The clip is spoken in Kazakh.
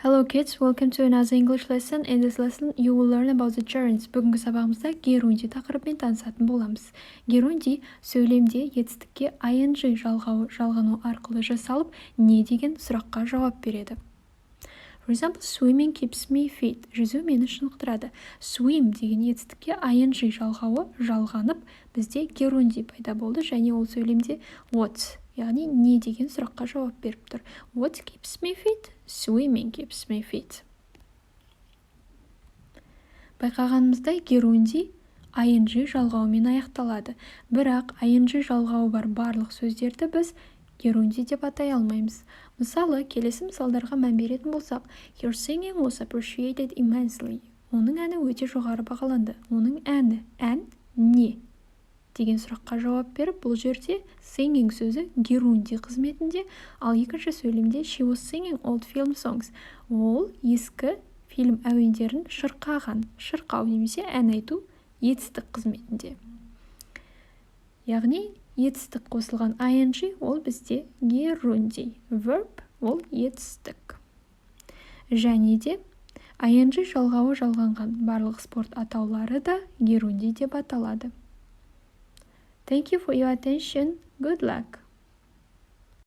Hello kids, welcome to another English lesson. In this lesson, you will learn about the gerunds. Бүгінгі сабағымызда герунди тақырыбымен танысатын боламыз. Герунди сөйлемде етістікке ing жалғану арқылы жасалып, не деген сұраққа жауап береді. For example, swimming keeps me fit. Жүзу мені шынықтырады. Swim деген етістікке ing жалғанып, бізде герунди пайда болды, және ол сөйлемде what, яғни не деген сұраққа жауап беріп тұр. What keeps me fit? Swimming keeps me fit. Байқағанымыздай герунди ing жалғауымен аяқталады. Бірақ ing жалғауы бар барлық сөздерді біз герунди деп атай алмаймыз. Мысалы, келесі мысалдарға мән беретін болсақ, Her singing was appreciated immensely. Оның әні өте жоғары бағаланды. Оның ән не деген сұраққа жауап беріп, бұл жерде singing сөзі герунди қызметінде, ал екінші сөйлемде she was singing old film songs. Ол ескі фильм әуендерін шырқау немесе ән айту етістік қызметінде. Яғни етістік қосылған ing ол бізде герунди. Verb ол етістік. Және де ing жалғауы жалғанған барлық спорт атаулары да герунди деп аталады. Thank you for your attention. Good luck.